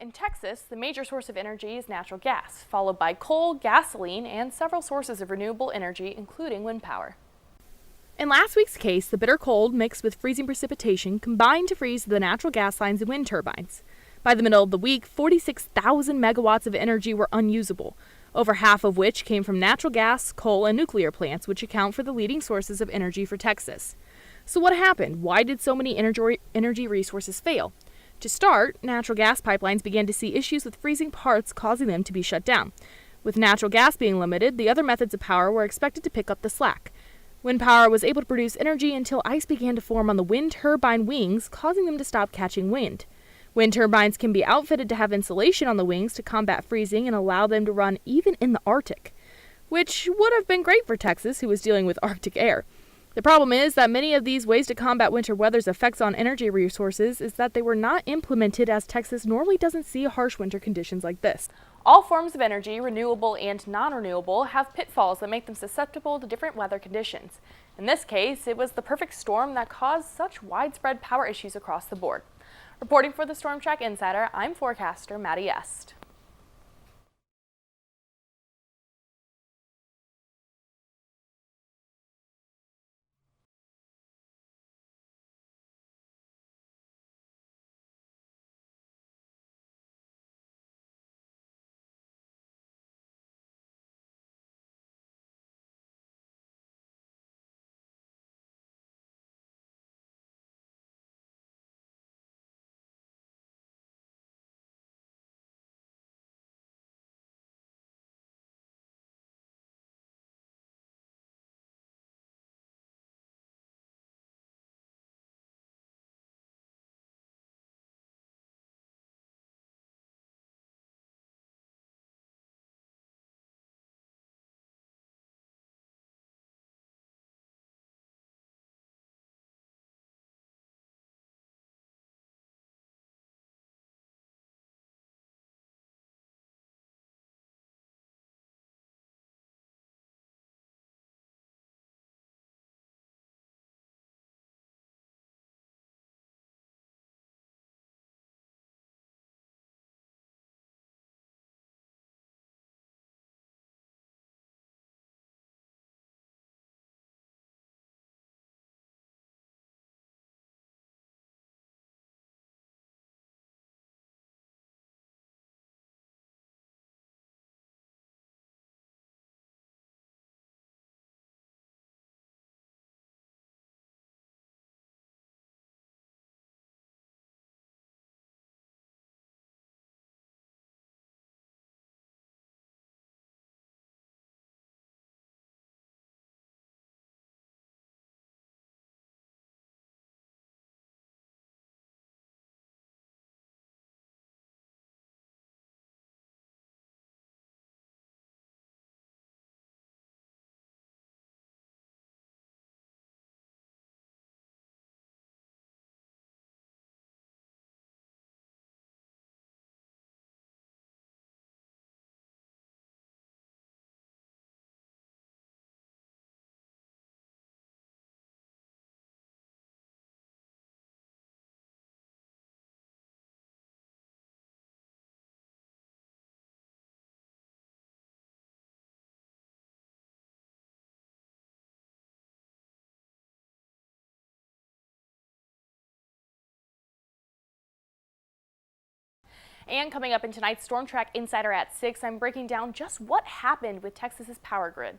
In Texas, the major source of energy is natural gas, followed by coal, gasoline, and several sources of renewable energy, including wind power. In last week's case, the bitter cold mixed with freezing precipitation combined to freeze the natural gas lines and wind turbines. By the middle of the week, 46,000 megawatts of energy were unusable, over half of which came from natural gas, coal, and nuclear plants, which account for the leading sources of energy for Texas. So what happened? Why did so many energy resources fail? To start, natural gas pipelines began to see issues with freezing parts, causing them to be shut down. With natural gas being limited, the other methods of power were expected to pick up the slack. Wind power was able to produce energy until ice began to form on the wind turbine wings, causing them to stop catching wind. Wind turbines can be outfitted to have insulation on the wings to combat freezing and allow them to run even in the Arctic, which would have been great for Texas, who was dealing with Arctic air. The problem is that many of these ways to combat winter weather's effects on energy resources is that they were not implemented, as Texas normally doesn't see harsh winter conditions like this. All forms of energy, renewable and non-renewable, have pitfalls that make them susceptible to different weather conditions. In this case, it was the perfect storm that caused such widespread power issues across the board. Reporting for the Storm Track Insider, I'm forecaster Maddie Est. And coming up in tonight's Storm Track Insider at 6, I'm breaking down just what happened with Texas's power grid.